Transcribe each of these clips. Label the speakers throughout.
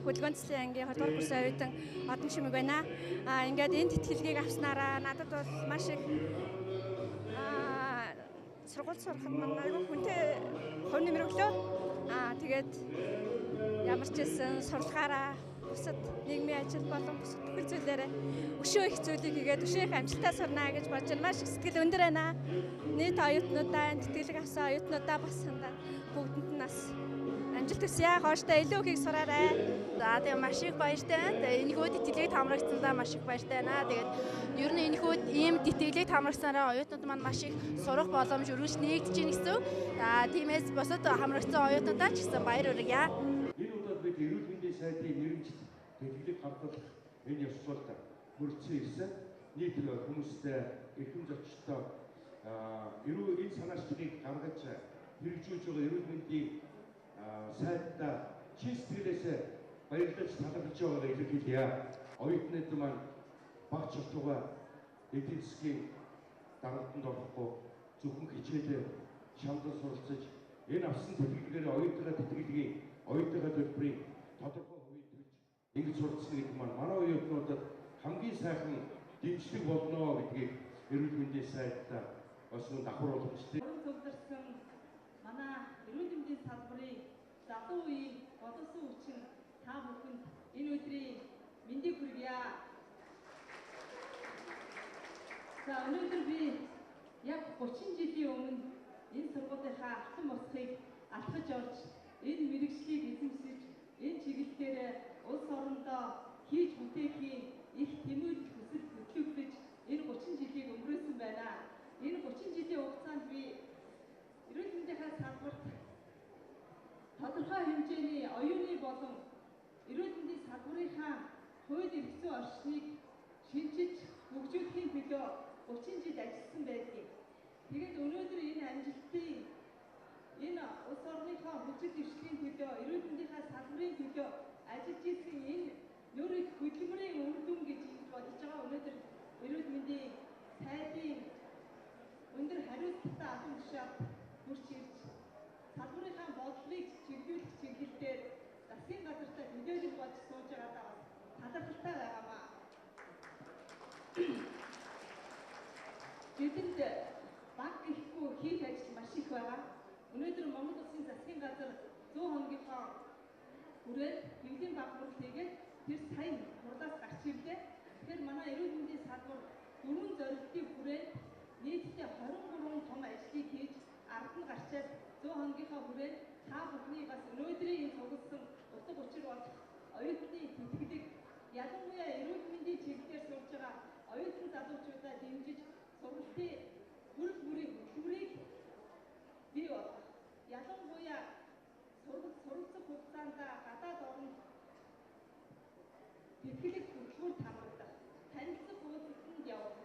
Speaker 1: хөдөлгөөн заслын ангийн 2 дугаар курсын оюутан Одон Шимэг байна. Ингээд энэ тэтгэлгийг авснараа надад бол маш их сургууль сурах нь маань айгүй хүнтэй хувь нэмэр өглөө. Тэгээд ямар ч хэлсэн сурлагаараа бусад нийгмийн ажил болон бусад бүхэл зүйлээрээ өшөө их зүйлийг хийгээд өшөө их амжилтаа сурнаа гэж бодож байна. Маш их сэтгэл өндөр байна. Нийт оюутнуудаа, тэтгэлэг авсан оюутнуудаа бас хандаа бүгдэнд нь бас амжилт хүсье. Хооштой илүү их сураарай.
Speaker 2: За тэгээ маш их баяртай байна. Тэгээ энэхүү тэтгэлэг хамрагдсандаа маш их баяртай байна. Тэгээд ер нь энэхүү ийм тэтгэлэг хамрагсанараа оюутнууд маань маш их сурах боломж өргөж нээгдэж байна гэсэн. За тиймээс бусад хамрагдсан оюутнуудаа ч гэсэн баяр хүргье.
Speaker 3: Энэ удаад бид эрүүл мэндийн сайдын нэрмжит тэтгэлэг хамгаалах энэ ёс сурталд мөрдсөн ирсэн нийт хүмүүстэй эрхэм зочдтой энэ санаачдыг гаргаж хэрэгжүүлж байгаа эрүүл мэндийн сайдаа чин сэтгэлээс баярлаж талархаж байгаагаа илэрхийлье. Оюутнууд маань багц шалтгаан эдийн засгийн дарамтанд орохгүй зөвхөн хичээлээ шалдан суралцаж энэ авсан тэтгэлгээр оюутныхаа төлбөрийн тодорхой хувийг төлж ингэж суралцсан гэдэг маань манай оюутнуудад хамгийн сайхан дэмжлэг болно гэдгийг эрүүл мэндийн сайдаа бас давхар болгочихлоо.
Speaker 4: Төвлөрсөн манай эрүүл мэндийн салбарын залуу үеийн боловсон хүчин та бүхэнд энэ өдрийн мэндийг хүргье. За өнөөдөр би яг 30 жилийн өмнө энэ сургуулийнхаа алтан босхийг алхаж орж энэ мэрэгжлийг эзэмшиж энэ чиглэлээр улс орондоо хийж бүтээхийн их тэмүүлж хүсэл хөтлөгдөж энэ 30 жилийг өнгөрөөсөн байна. Энэ 30 жилийн хугацаанд би эрүүл мэндийн салбарт тодорхой хэмжээний оюуны болон эрүүл мэндийн салбарынхаа хууль эрх зүйн орчныг шинжиж хөгжүүлэхийн төлөө 30 жил ажилласан байдаг. Тэгээд өнөөдөр энэ амжилтын энэ улс орныхоо хүчит эрхлэлийн төлөө эрүүл мэндийн салбарын төлөө ажиллаж ирсэн энэ нөр их хөдөлмөрийн үр дүн гэж бодож байгаа. Өнөөдөр эрүүл мэндийн сайдын өндөр хариуцлагатай албан тушаалд хүрч ирж салбарынхаа бодлыг чиглүүлэх чиглэлээр засгийн газартаа төлөөлөл болж сууж байгаадаа бас талархалтай байгаамаа. Бидэнд баг гэхгүй хийх ажил маш их байгаа. Өнөөдөр Монгол Улсын засгийн газар 100 хоногийнхоо хүрээнд хэвлэлийн багвар хийгээд тэр сайн хурлаас гарч ирлээ. Тэгэхээр манай эрүүл мэндийн салбар 4 зорилтын хүрээнд нийтдээ 23 том ажлыг хийж ард нь гарчаад 100 хоногийнхоо хүрээнд та бүхний бас өнөөдрийн энэ цугласан утга учир болох оюутны тэтгэлэг ялангуяа эрүүл мэндийн чиглэлээр сурж байгаа оюутан залуучуудаа дэмжиж сургалтын хөл бүрийн хөтөлбөрийг бий болгох. Ялангуяа суралцах хугацаанд гадаад орнд тэтгэлэг хөтөлбөр хамрагдах, танилцах уулзалтанд явах,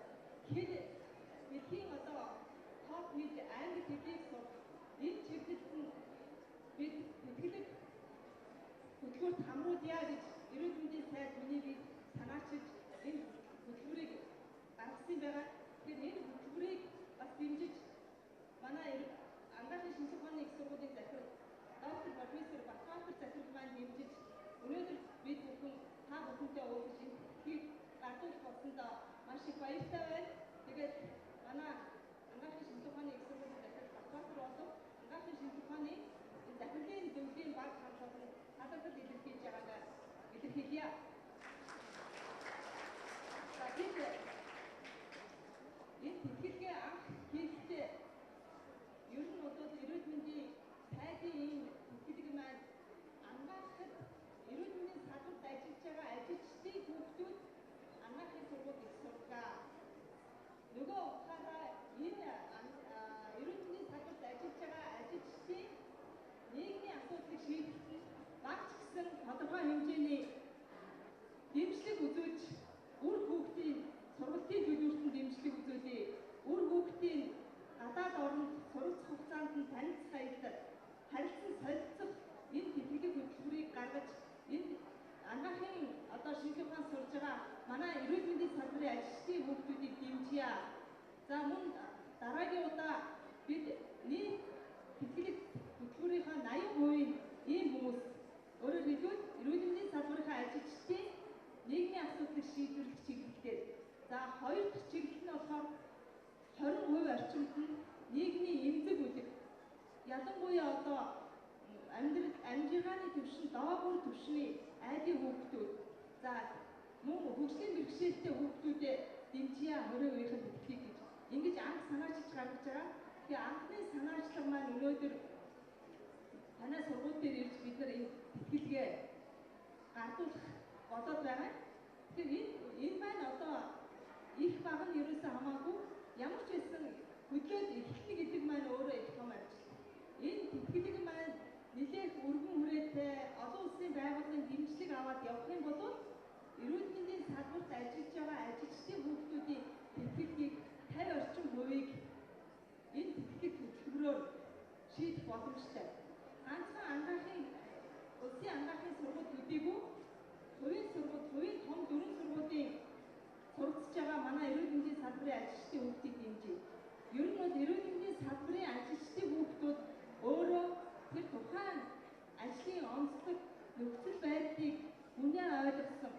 Speaker 4: бидний одоо топ нийт англи хэлийг сурах, энэ чиглэлд нь бид тэтгэлэг хөтөлбөрт хамруулъя гэж эрүүл мэндийн сайд миний санаачилж энэ хөтөлбөрийг гаргасан байгаа. Тэгэхээр энэ хөтөлбөрийг бас дэмжиж манай ангаахын шинжлэх ухааны их сургуулийн захирал доктор профессор Батбаатар захирал маань дэмжиж өнөөдөр бид бүхэн та бүхэнтэй уулзаж энэ тэтгэлгийг гардуулж болсондоо маш их баяртай байна. Тэгээд манай ангаахын шинжлэх ухааны их сургуулийн захирал Батбаатар болон ангаахын шинжлэх ухааны захирлын зөвлөлийн баг хамгаалсан талархал илэрхийлж байгаагаа илэрхийлье. За бид энэ тэтгэлгээ анх хийхдээ ер нь бол эрүүл мэндийн сайдын энэ тэтгэлэг маань ангаахад эрүүл мэндийн салбарт ажиллаж байгаа ажилчдын хүүхдүүд ангаахын сургууль их сургаа. Нөгөө утгаараа энэ эрүүл мэндийн салбарт ажиллаж байгаа ажилчдын нийгмийн асуудлыг шийдэхэд багц гэсэн тодорхой хэмжээний дэмжлэг үзүүлж үр хүүхдийн сургалтын төлөвлөлтөнд дэмжлэг үзүүлээ. Үр хүүхдийн гадаад орнд суралцах хугацаанд нь танилцах аялал, харилцан солилцох энэ тэтгэлэг хөтөлбөрийг гаргаж энэ ангаахын одоо шинжлэх ухаан сурж байгаа манай эрүүл мэндийн салбарын ажилчдын хүүхдүүдийг дэмжье. За мөн дараагийн удаа бид нийт тэтгэлэг хөтөлбөрийнхаа 80% ийм хүмүүс өөрөөр хэлбэл эрүүл мэндийн салбарын сайдын хүүхдүүд за мөн хөгжлийн бэрхшээлтэй хүүхдүүдэд дэмжиж мөрөөдхийн бэлтгэх гэж ингэж анх санаачилж гаргаж байгаа. Тэгээ анхны санаачлага маань өнөөдөр танай сургууль дээр ирж бид нар энэ тэтгэлгээ гардуулах болоод байгаа. Тэгэхээр энэ маань одоо их баг нь ерөөсөө хамаагүй ямар ч байсан хөдлөөд эхлэх гэдэг маань өөрөө их том ажил. Энэ тэтгэлэг маань нэлээх өргөн хүрээтэй олон улсын байгууллагын дэмжлэг аваад явах юм бол эрүүл мэндийн салбарт ажиллаж байгаа ажилчдын хүүхдүүдийн тэтгэлгийг 50 орчим хувийг энэ тэтгэлэг хөтөлбөрөөр шийдэх боломжтой. Ганцхан ангаахын улсын ангаахын сургууль төдийгүй хувийн том дөрвөн сургуулийн суралцж байгаа манай эрүүл мэндийн салбарын ажилчдын хүүхдийг дэмжиж. Ер нь бол эрүүл мэндийн салбарын ажилчдын хүүхдүүд өөрөө тэр тухайн ажлын онцлог нөхцөл байдлыг үнэн ойлгосон.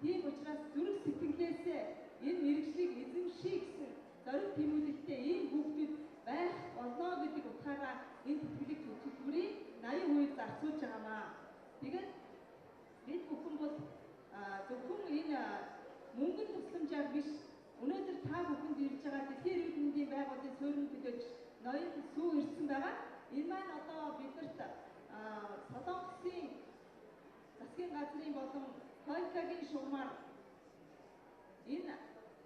Speaker 4: Тийм учраас зүрх сэтгэлээсээ энэ мэргэжлийг эзэмших гэсэн зориг тэмүүлэлтэй ийм хүүхдүүд байх болно гэдэг утгаараа энэ тэтгэлэг хөтөлбөрийг 80% зарцуулж байгаамаа. Тэгээд бид бүхэн бол зөвхөн энэ мөнгөн тусламжаар биш өнөөдөр та бүхэнд ирж байгаа дэлхийн эрүүл мэндийн байгууллагын суурин төлөөлөгч ноён сүү ирсэн байгаа. Энэ маань одоо биднэрт Солонгосын засгийн газрын болон Хойкагийн шугамар энэ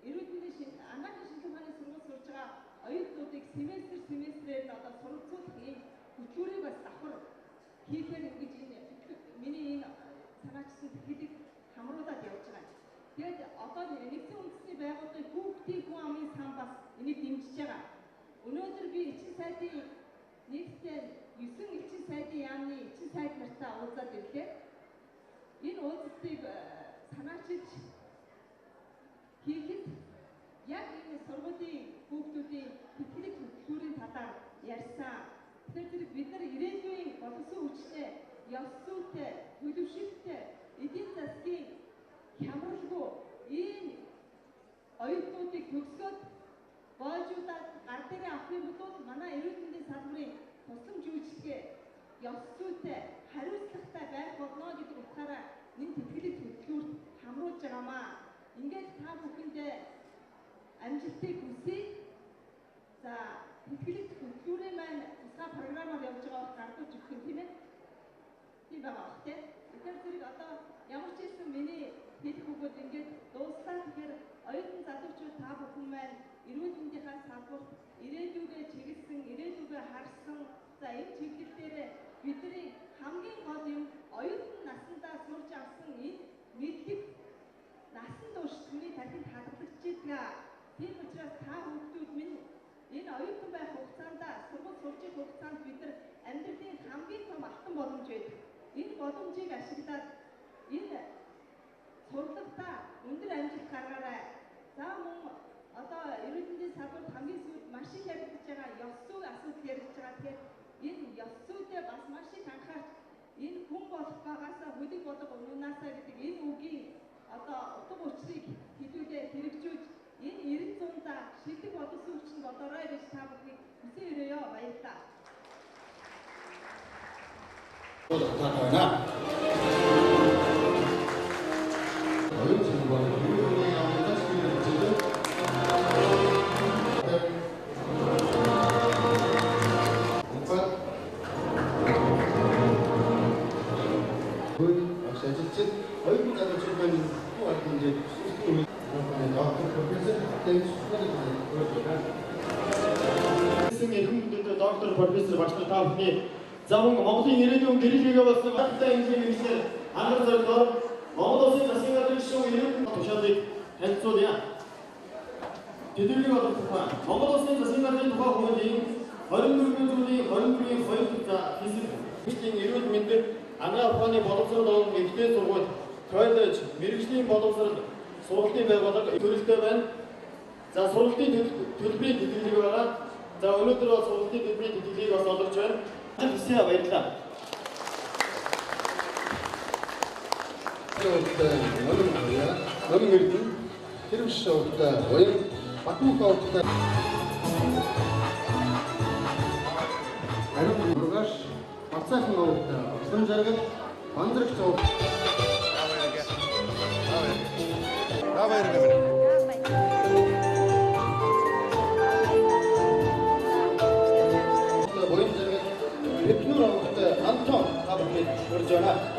Speaker 4: эрүүл мэндийн ангаахын шинжилгээний сургууль сурж байгаа оюутнуудыг семестрээр одоо суралцуулах ийм хөтөлбөрийг бас давхар хийхээр ингэж энэ миний энэ санаачсан тэтгэлэг хамруулад явж байгаа. Тэгээд одоо нэгдсэн үндэсний байгууллагын хүүхдийн хүн амын сан бас энийг дэмжиж байгаа. Өнөөдөр би эчин сайдын нийтдээ 9 эчин сайдын яамны эчин сайд нартай уулзаад ирлээ. Энэ уулзалтыг санаачилж хийхэд яг энэ сургуулийн хүүхдүүдийн тэтгэлэг хөтөлбөрийн талаар ярьсан. Тэгэхээр бид нар ирээдүйн боловсон хүчтэй, ёс зүйтэй, төлөвшөлттэй, эдийн засгийн хямралгүй ийм оюутнуудыг төгсгөөд боожуудад гар дээрээ авахын тулд манай эрүүл мэндийн салбарын тусламж үйлчилгээ ёс зүйтэй, хариуцлагатай байх болно гэдэг утгаараа энэ тэтгэлэг хөтөлбөрт хамруулж байгаамаа. Ингээд та бүхэндээ амжилтыг хүсье. За тэтгэлэг хөтөлбөрийн маань тусгай програмаар явж байгаа гардууч өгөх юм тийм ээ. Тийм байгаа бах тийм. Тэгэхээр зэрэг одоо ямар ч хэлсэн миний хэлэх үгүүд ингээд дууслаа. Тэгэхээр оюутан залуучууд та бүхэн маань эрүүл мэндийнхаа салбарт ирээдүгээ чиглэсэн, ирээдүгээ харсан. За энэ чиглэл дээр бидний хамгийн гол юм оюутан наснаа сурж авсан энэ мэдлэг насан турш хүний тархинд хадгалагдчихлаа. Тийм учраас та хүүхдүүд минь энэ оюутан байх хугацаанд сургууль сурч их хугацаанд бид нар амьдралын хамгийн том алтан боломж байдаг. Энэ боломжийг ашиглаад энэ сургалтаа өндөр амжилт гаргаарай. За мөн одоо эрүүл мэндийн салбарт хамгийн сүүлд маш их яригдж байгаа ёс зүйн асуудал яригдж байгаа. Тэгэхээр энэ ёс зүйдээ бас маш их анхаарч энэ хүн болох багаасаа хөдөлг болго унаасаа гэдэг энэ үгийн одоо утга учирыг хэлүүлээ хэрэгжүүлж энэ 90-100-да шилдэг боловсон хүчин болоорой гэж та бүхнийг хүсэн өрөөё. Баярлалаа.
Speaker 5: Доктор профессор багш та бүхний заван Монголын ирээдүйн гэрэлгээ болсон багтай инженерээр анхаар зорилгоор Монгол улсын засгийн газрын гишүүн ирээдүйн тушаалыг танилцуулъя. Тэдний бодлого тухай Монгол улсын засгийн газрын тухай хуулийн 24-ийн зүйлийн 24-ийн 2 за хэсэг мэргэжлийн эрүүл мэндэд ангаа ухааны боловсрол олон ихтэй сургууль, коллеж, мэргэжлийн боловсрол сургалтын байгууллага төрөлтэй байна. За сургалтын төлбөрийн тэтгэлэг байгаа. За өнөөдөр бол сургалтын төлбөрийн тэтгэлгийг бас олгож байна. Хэсэг баярлалаа.
Speaker 6: Номер 1 Тэрвш шоутай Баян Батмун шоутай Ариун Бургаш Бацаахан шоутай Ослон жаргал Мандрах шоутай 모임 జరిగే 대표로 안톤 가볍게 그러잖아.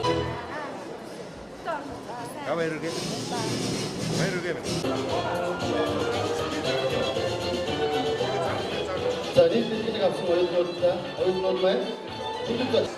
Speaker 6: 자, 리스트가 앞서 오연도다. 오연도에 힘들다.